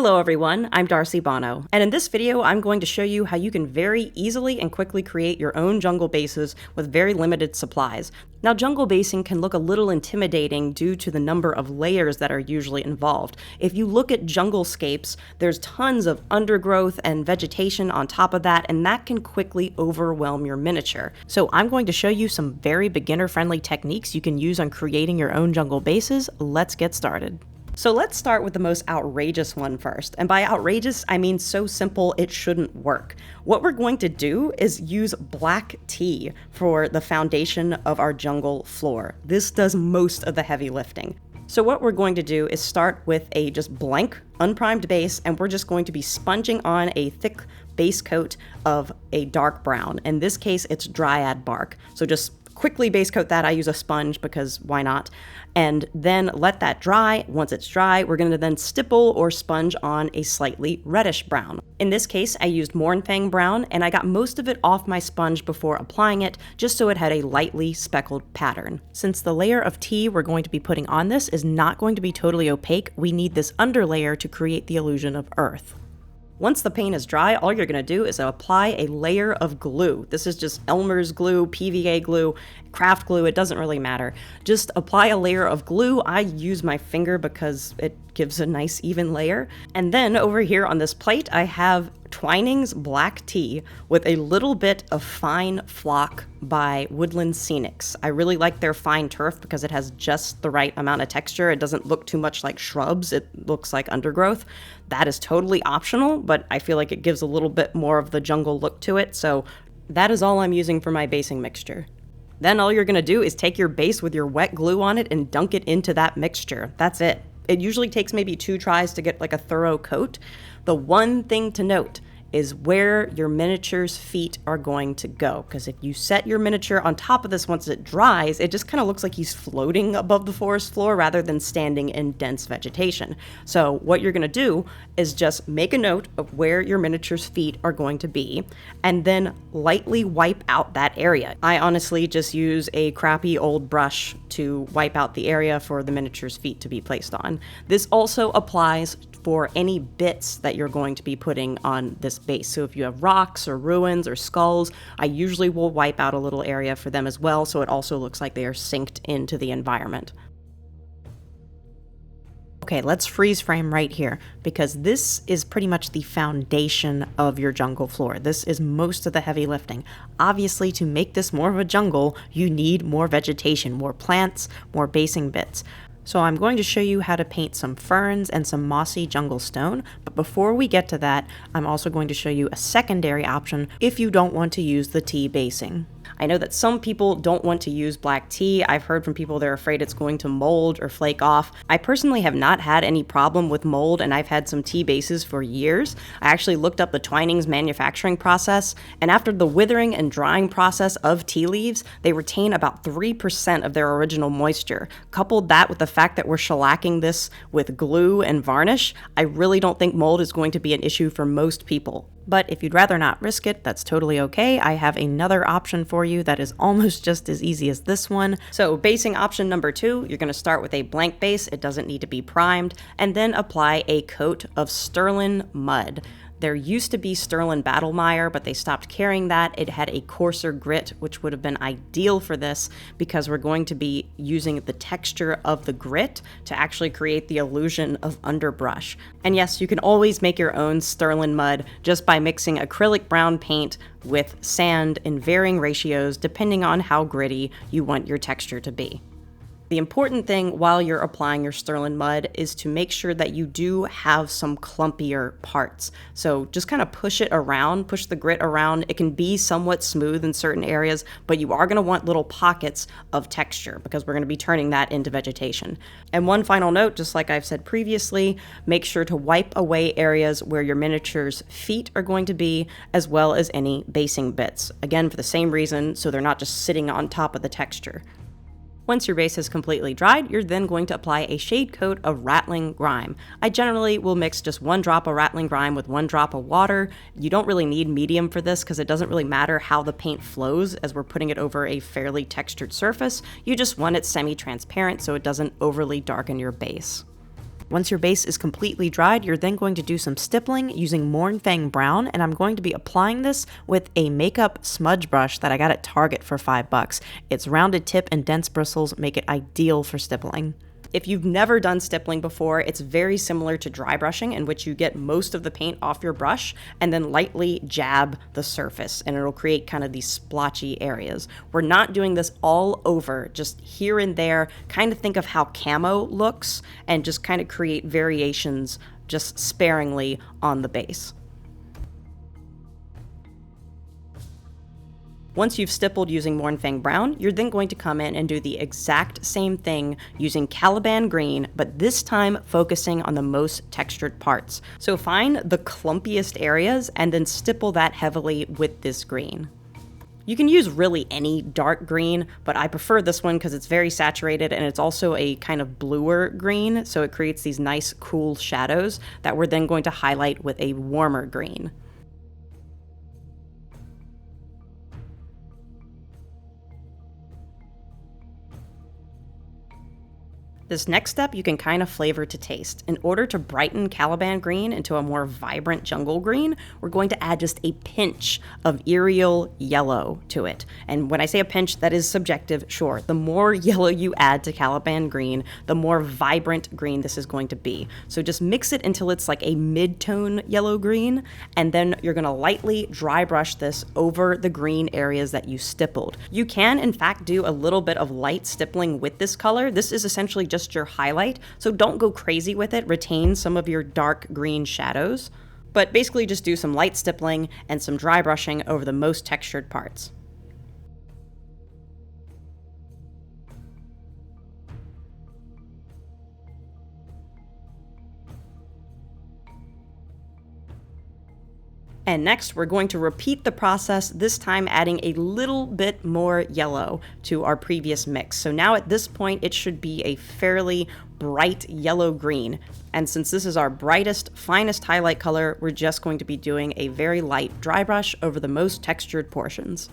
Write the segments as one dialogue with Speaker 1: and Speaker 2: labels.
Speaker 1: Hello everyone, I'm Darcy Bono, and in this video I'm going to show you how you can very easily and quickly create your own jungle bases with very limited supplies. Now, jungle basing can look a little intimidating due to the number of layers that are usually involved. If you look at junglescapes, there's tons of undergrowth and vegetation on top of that, and that can quickly overwhelm your miniature. So I'm going to show you some very beginner-friendly techniques you can use on creating your own jungle bases. Let's get started. So let's start with the most outrageous one first. And by outrageous, I mean so simple it shouldn't work. What we're going to do is use black tea for the foundation of our jungle floor. This does most of the heavy lifting. So what we're going to do is start with a just blank, unprimed base, and we're just going to be sponging on a thick base coat of a dark brown. In this case, it's Dryad Bark. So just quickly base coat that. I use a sponge because why not? And then let that dry. Once it's dry, we're going to then stipple or sponge on a slightly reddish brown. In this case, I used Mournfang Brown, and I got most of it off my sponge before applying it, just so it had a lightly speckled pattern. Since the layer of tea we're going to be putting on this is not going to be totally opaque, we need this underlayer to create the illusion of earth. Once the paint is dry, all you're going to do is apply a layer of glue. This is just Elmer's glue, PVA glue, craft glue, it doesn't really matter. Just apply a layer of glue. I use my finger because it gives a nice even layer. And then over here on this plate, I have Twinings black tea with a little bit of fine flock by Woodland Scenics. I really like their fine turf because it has just the right amount of texture. It doesn't look too much like shrubs. It looks like undergrowth. That is totally optional, but I feel like it gives a little bit more of the jungle look to it. So that is all I'm using for my basing mixture. Then all you're going to do is take your base with your wet glue on it and dunk it into that mixture. That's it. It usually takes maybe 2 tries to get like a thorough coat. The one thing to note is where your miniature's feet are going to go. Because if you set your miniature on top of this once it dries, it just kind of looks like he's floating above the forest floor rather than standing in dense vegetation. So what you're going to do is just make a note of where your miniature's feet are going to be, and then lightly wipe out that area. I honestly just use a crappy old brush to wipe out the area for the miniature's feet to be placed on. This also applies for any bits that you're going to be putting on this base. So if you have rocks or ruins or skulls, I usually will wipe out a little area for them as well, so it also looks like they are synced into the environment. Okay, let's freeze frame right here, because this is pretty much the foundation of your jungle floor. This is most of the heavy lifting. Obviously, to make this more of a jungle, you need more vegetation, more plants, more basing bits. So I'm going to show you how to paint some ferns and some mossy jungle stone, but before we get to that, I'm also going to show you a secondary option if you don't want to use the tea basing. I know that some people don't want to use black tea. I've heard from people they're afraid it's going to mold or flake off. I personally have not had any problem with mold, and I've had some tea bases for years. I actually looked up the Twinings manufacturing process, and after the withering and drying process of tea leaves, they retain about 3% of their original moisture. Coupled that with the fact that we're shellacking this with glue and varnish, I really don't think mold is going to be an issue for most people. But if you'd rather not risk it, that's totally okay. I have another option for you that is almost just as easy as this one. So basing option number 2, you're going to start with a blank base. It doesn't need to be primed, and then apply a coat of Stirland Mud. There used to be Stirland Battlemire, but they stopped carrying that. It had a coarser grit, which would have been ideal for this because we're going to be using the texture of the grit to actually create the illusion of underbrush. And yes, you can always make your own Stirland Mud just by mixing acrylic brown paint with sand in varying ratios depending on how gritty you want your texture to be. The important thing while you're applying your Stirland Mud is to make sure that you do have some clumpier parts. So just kind of push it around, push the grit around. It can be somewhat smooth in certain areas, but you are going to want little pockets of texture because we're going to be turning that into vegetation. And one final note, just like I've said previously, make sure to wipe away areas where your miniature's feet are going to be, as well as any basing bits. Again, for the same reason, so they're not just sitting on top of the texture. Once your base is completely dried, you're then going to apply a shade coat of Ratling Grime. I generally will mix just 1 drop of Ratling Grime with 1 drop of water. You don't really need medium for this because it doesn't really matter how the paint flows as we're putting it over a fairly textured surface. You just want it semi-transparent so it doesn't overly darken your base. Once your base is completely dried, you're then going to do some stippling using Mournfang Brown, and I'm going to be applying this with a makeup smudge brush that I got at Target for $5. Its rounded tip and dense bristles make it ideal for stippling. If you've never done stippling before, it's very similar to dry brushing, in which you get most of the paint off your brush and then lightly jab the surface, and it'll create kind of these splotchy areas. We're not doing this all over, just here and there. Kind of think of how camo looks and just kind of create variations just sparingly on the base. Once you've stippled using Mournfang Brown, you're then going to come in and do the exact same thing using Caliban Green, but this time focusing on the most textured parts. So find the clumpiest areas and then stipple that heavily with this green. You can use really any dark green, but I prefer this one because it's very saturated and it's also a kind of bluer green, so it creates these nice cool shadows that we're then going to highlight with a warmer green. This next step you can kind of flavor to taste. In order to brighten Caliban Green into a more vibrant jungle green, we're going to add just a pinch of Yriel Yellow to it. And when I say a pinch, that is subjective, sure. The more yellow you add to Caliban Green, the more vibrant green this is going to be. So just mix it until it's like a mid-tone yellow-green, and then you're going to lightly dry brush this over the green areas that you stippled. You can, in fact, do a little bit of light stippling with this color. This is essentially just your highlight, so don't go crazy with it. Retain some of your dark green shadows, but basically just do some light stippling and some dry brushing over the most textured parts. And next, we're going to repeat the process, this time adding a little bit more yellow to our previous mix. So now at this point, it should be a fairly bright yellow-green. And since this is our brightest, finest highlight color, we're just going to be doing a very light dry brush over the most textured portions.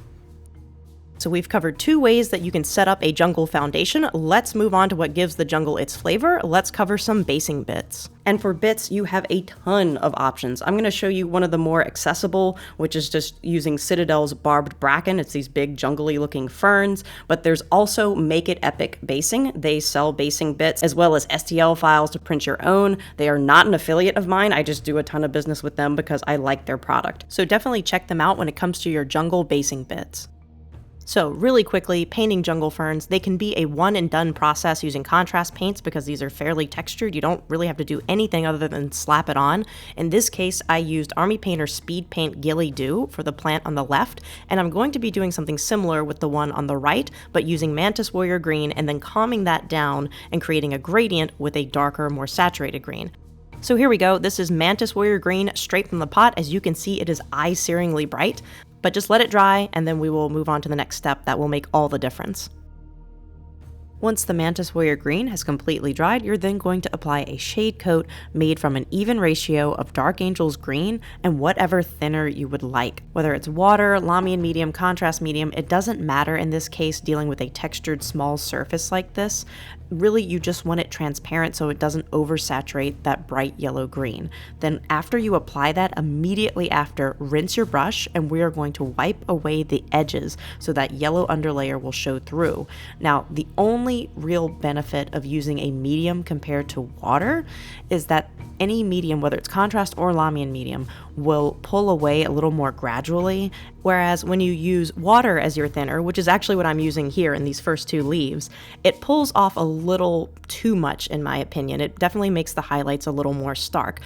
Speaker 1: So we've covered 2 ways that you can set up a jungle foundation. Let's move on to what gives the jungle its flavor. Let's cover some basing bits. And for bits, you have a ton of options. I'm going to show you one of the more accessible, which is just using Citadel's Barbed Bracken. It's these big jungly looking ferns, but there's also Make It Epic Basing. They sell basing bits as well as STL files to print your own. They are not an affiliate of mine. I just do a ton of business with them because I like their product. So definitely check them out when it comes to your jungle basing bits. So really quickly, painting jungle ferns, they can be a one and done process using contrast paints because these are fairly textured. You don't really have to do anything other than slap it on. In this case, I used Army Painter Speed Paint Ghilie Dew for the plant on the left, and I'm going to be doing something similar with the one on the right, but using Mantis Warrior Green and then calming that down and creating a gradient with a darker, more saturated green. So here we go. This is Mantis Warrior Green straight from the pot. As you can see, it is eye-searingly bright. But just let it dry, and then we will move on to the next step that will make all the difference. Once the Mantis Warrior Green has completely dried, you're then going to apply a shade coat made from an even ratio of Dark Angel's Green and whatever thinner you would like. Whether it's water, Lamian medium, contrast medium, it doesn't matter in this case dealing with a textured small surface like this. Really, you just want it transparent so it doesn't oversaturate that bright yellow green. Then after you apply that, immediately after, rinse your brush, and we are going to wipe away the edges so that yellow underlayer will show through. Now, the only real benefit of using a medium compared to water is that any medium, whether it's contrast or Lamian medium, will pull away a little more gradually, whereas when you use water as your thinner, which is actually what I'm using here in these first 2 leaves, it pulls off a little too much in my opinion. It definitely makes the highlights a little more stark.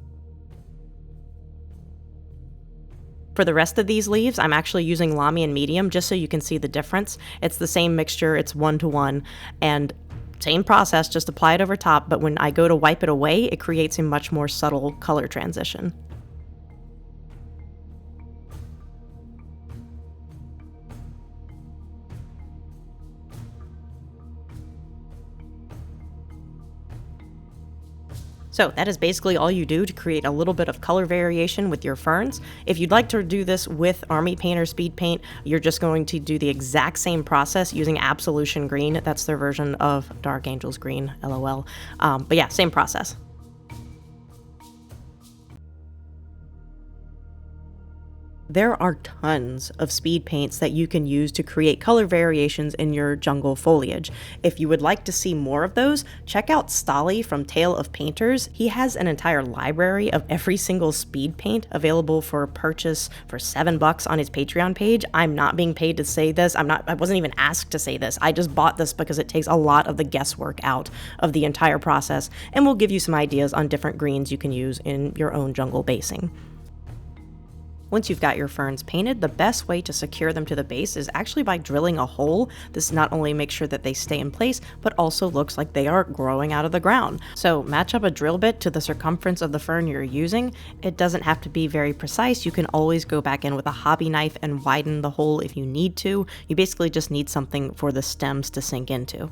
Speaker 1: For the rest of these leaves, I'm actually using Lamian medium just so you can see the difference. It's the same mixture, it's 1-to-1, and same process, just apply it over top, but when I go to wipe it away, it creates a much more subtle color transition. So that is basically all you do to create a little bit of color variation with your ferns. If you'd like to do this with Army Painter Speed Paint, you're just going to do the exact same process using Absolution Green. That's their version of Dark Angel's Green, LOL. But yeah, same process. There are tons of speed paints that you can use to create color variations in your jungle foliage. If you would like to see more of those, check out Stolly from Tale of Painters. He has an entire library of every single speed paint available for purchase for $7 on his Patreon page. I'm not being paid to say this. I wasn't even asked to say this. I just bought this because it takes a lot of the guesswork out of the entire process and will give you some ideas on different greens you can use in your own jungle basing. Once you've got your ferns painted, the best way to secure them to the base is actually by drilling a hole. This not only makes sure that they stay in place, but also looks like they are growing out of the ground. So match up a drill bit to the circumference of the fern you're using. It doesn't have to be very precise. You can always go back in with a hobby knife and widen the hole if you need to. You basically just need something for the stems to sink into.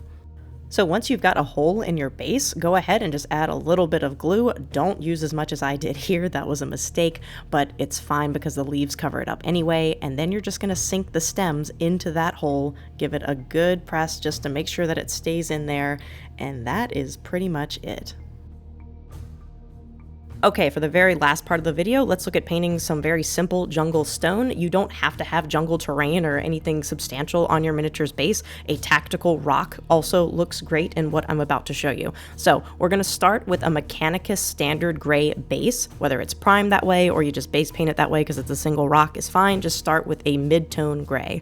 Speaker 1: So once you've got a hole in your base, go ahead and just add a little bit of glue. Don't use as much as I did here. That was a mistake, but it's fine because the leaves cover it up anyway. And then you're just going to sink the stems into that hole, give it a good press just to make sure that it stays in there. And that is pretty much it. Okay, for the very last part of the video, let's look at painting some very simple jungle stone. You don't have to have jungle terrain or anything substantial on your miniature's base. A tactical rock also looks great in what I'm about to show you. So we're going to start with a Mechanicus standard gray base. Whether it's primed that way or you just base paint it that way because it's a single rock is fine. Just start with a mid-tone gray.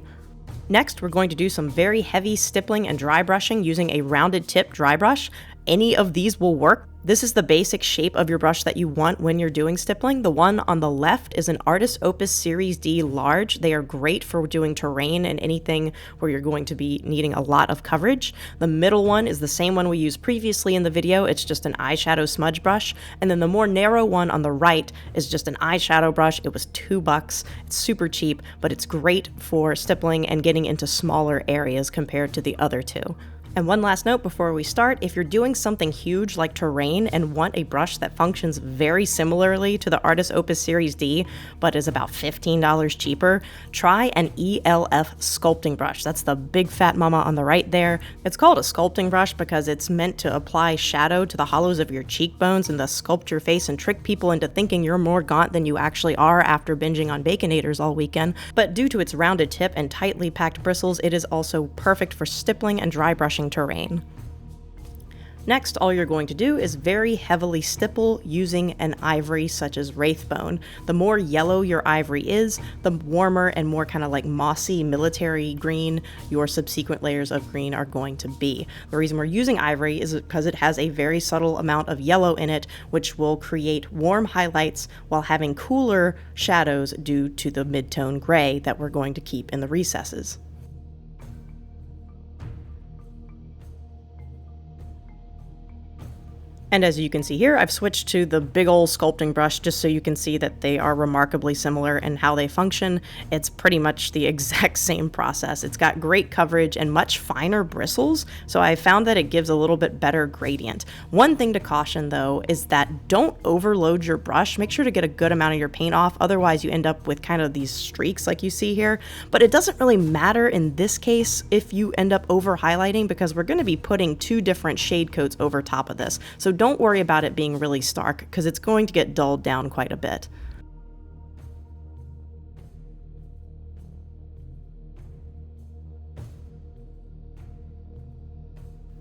Speaker 1: Next, we're going to do some very heavy stippling and dry brushing using a rounded tip dry brush. Any of these will work. This is the basic shape of your brush that you want when you're doing stippling. The one on the left is an Artist Opus Series D large. They are great for doing terrain and anything where you're going to be needing a lot of coverage. The middle one is the same one we used previously in the video. It's just an eyeshadow smudge brush. And then the more narrow one on the right is just an eyeshadow brush. It was $2. It's super cheap, but it's great for stippling and getting into smaller areas compared to the other two. And one last note before we start, if you're doing something huge like terrain and want a brush that functions very similarly to the Artist Opus Series D, but is about $15 cheaper, try an ELF sculpting brush. That's the big fat mama on the right there. It's called a sculpting brush because it's meant to apply shadow to the hollows of your cheekbones and thus sculpt your face and trick people into thinking you're more gaunt than you actually are after binging on Baconators all weekend. But due to its rounded tip and tightly packed bristles, it is also perfect for stippling and dry brushing terrain. Next, all you're going to do is very heavily stipple using an ivory such as Wraithbone. The more yellow your ivory is, the warmer and more kind of like mossy military green your subsequent layers of green are going to be. The reason we're using ivory is because it has a very subtle amount of yellow in it, which will create warm highlights while having cooler shadows due to the mid-tone gray that we're going to keep in the recesses. And as you can see here, I've switched to the big ol' sculpting brush just so you can see that they are remarkably similar in how they function. It's pretty much the exact same process. It's got great coverage and much finer bristles, so I found that it gives a little bit better gradient. One thing to caution though is that don't overload your brush. Make sure to get a good amount of your paint off, otherwise you end up with kind of these streaks like you see here. But it doesn't really matter in this case if you end up over highlighting because we're going to be putting two different shade coats over top of this. So don't worry about it being really stark because it's going to get dulled down quite a bit.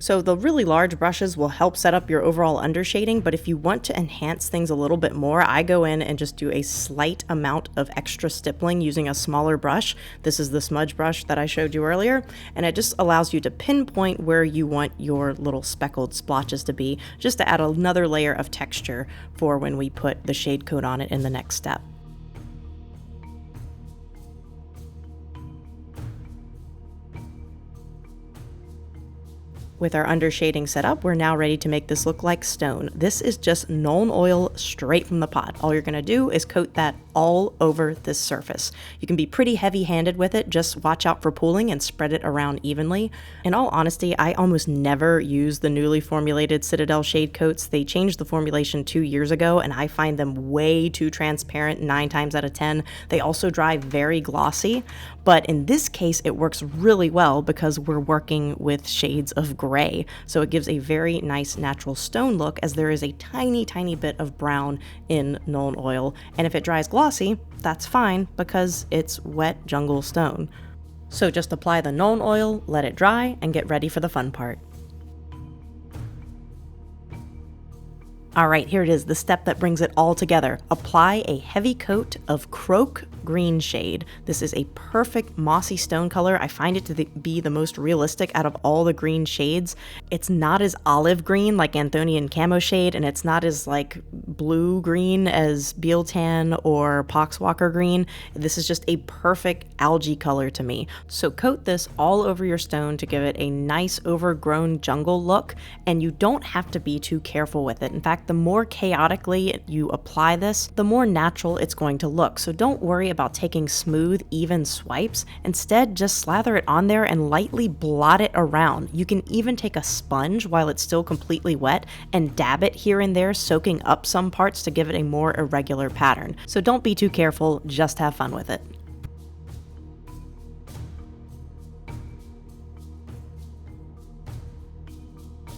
Speaker 1: So the really large brushes will help set up your overall undershading, but if you want to enhance things a little bit more, I go in and just do a slight amount of extra stippling using a smaller brush. This is the smudge brush that I showed you earlier, and it just allows you to pinpoint where you want your little speckled splotches to be, just to add another layer of texture for when we put the shade coat on it in the next step. With our undershading set up, we're now ready to make this look like stone. This is just Nuln Oil straight from the pot. All you're gonna do is coat that all over this surface. You can be pretty heavy-handed with it, just watch out for pooling and spread it around evenly. In all honesty, I almost never use the newly formulated Citadel shade coats. They changed the formulation 2 years ago, and I find them way too transparent 9 times out of 10. They also dry very glossy, but in this case, it works really well because we're working with shades of gray gray, so it gives a very nice natural stone look, as there is a tiny bit of brown in Nuln Oil, and if it dries glossy, that's fine because it's wet jungle stone. So just apply the Nuln Oil, let it dry, and get ready for the fun part. Alright, here it is, the step that brings it all together. Apply a heavy coat of Kroak Green shade. This is a perfect mossy stone color. I find it to be the most realistic out of all the green shades. It's not as olive green like Anthonian Camo shade, and it's not as like blue green as Bealtan or Poxwalker green. This is just a perfect algae color to me. So coat this all over your stone to give it a nice overgrown jungle look, and you don't have to be too careful with it. In fact, the more chaotically you apply this, the more natural it's going to look. So don't worry about taking smooth, even swipes. Instead, just slather it on there and lightly blot it around. You can even take a sponge while it's still completely wet and dab it here and there, soaking up some parts to give it a more irregular pattern. So don't be too careful, just have fun with it.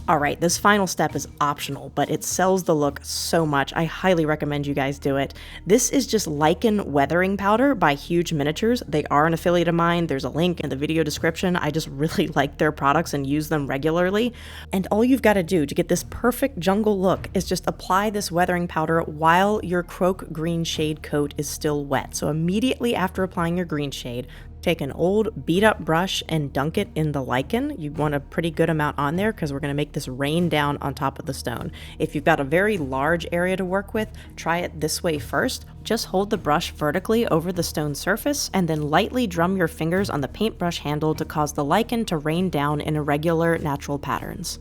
Speaker 1: Alright, this final step is optional, but it sells the look so much. I highly recommend you guys do it. This is just lichen weathering powder by Huge Miniatures. They are an affiliate of mine. There's a link in the video description. I just really like their products and use them regularly. And all you've got to do to get this perfect jungle look is just apply this weathering powder while your Kroak Green shade coat is still wet. So immediately after applying your green shade, take an old beat up brush and dunk it in the lichen. You want a pretty good amount on there because we're going to make this rain down on top of the stone. If you've got a very large area to work with, try it this way first. Just hold the brush vertically over the stone surface and then lightly drum your fingers on the paintbrush handle to cause the lichen to rain down in irregular, natural patterns.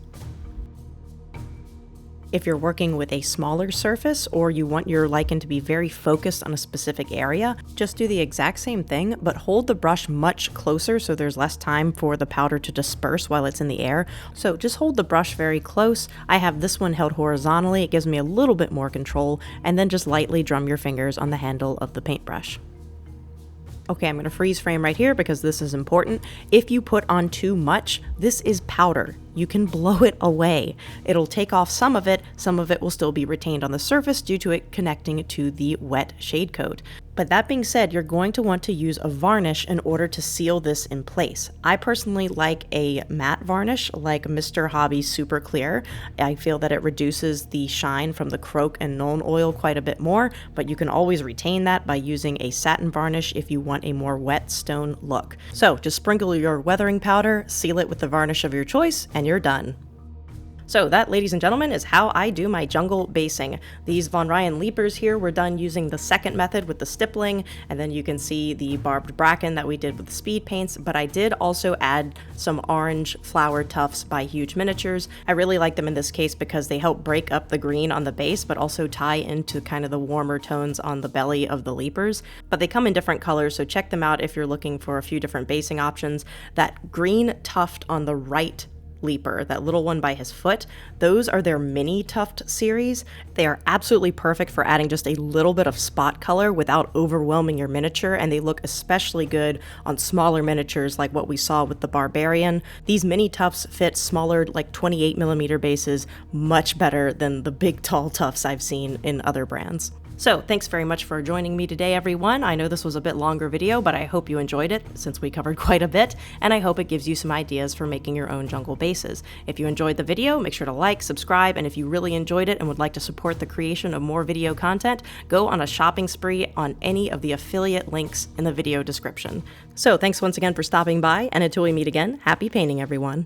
Speaker 1: If you're working with a smaller surface or you want your lichen to be very focused on a specific area, just do the exact same thing, but hold the brush much closer so there's less time for the powder to disperse while it's in the air. So just hold the brush very close. I have this one held horizontally. It gives me a little bit more control, and then just lightly drum your fingers on the handle of the paintbrush. Okay, I'm going to freeze frame right here because this is important. If you put on too much, this is powder. You can blow it away. It'll take off some of it will still be retained on the surface due to it connecting to the wet shade coat. But that being said, you're going to want to use a varnish in order to seal this in place. I personally like a matte varnish like Mr. Hobby Super Clear. I feel that it reduces the shine from the Kroak and Nuln Oil quite a bit more, but you can always retain that by using a satin varnish if you want a more wet stone look. So just sprinkle your weathering powder, seal it with the varnish of your choice, and you're done. So that, ladies and gentlemen, is how I do my jungle basing. These Von Ryan Leapers here were done using the second method with the stippling, and then you can see the barbed bracken that we did with the speed paints, but I did also add some orange flower tufts by Huge Miniatures. I really like them in this case because they help break up the green on the base, but also tie into kind of the warmer tones on the belly of the Leapers. But they come in different colors, so check them out if you're looking for a few different basing options. That green tuft on the right Leaper, that little one by his foot, those are their mini tuft series. They are absolutely perfect for adding just a little bit of spot color without overwhelming your miniature, and they look especially good on smaller miniatures like what we saw with the Barbarian. These mini tufts fit smaller, like 28mm bases much better than the big tall tufts I've seen in other brands. So thanks very much for joining me today, everyone. I know this was a bit longer video, but I hope you enjoyed it since we covered quite a bit, and I hope it gives you some ideas for making your own jungle bases. If you enjoyed the video, make sure to like, subscribe, and if you really enjoyed it and would like to support the creation of more video content, go on a shopping spree on any of the affiliate links in the video description. So thanks once again for stopping by, and until we meet again, happy painting, everyone.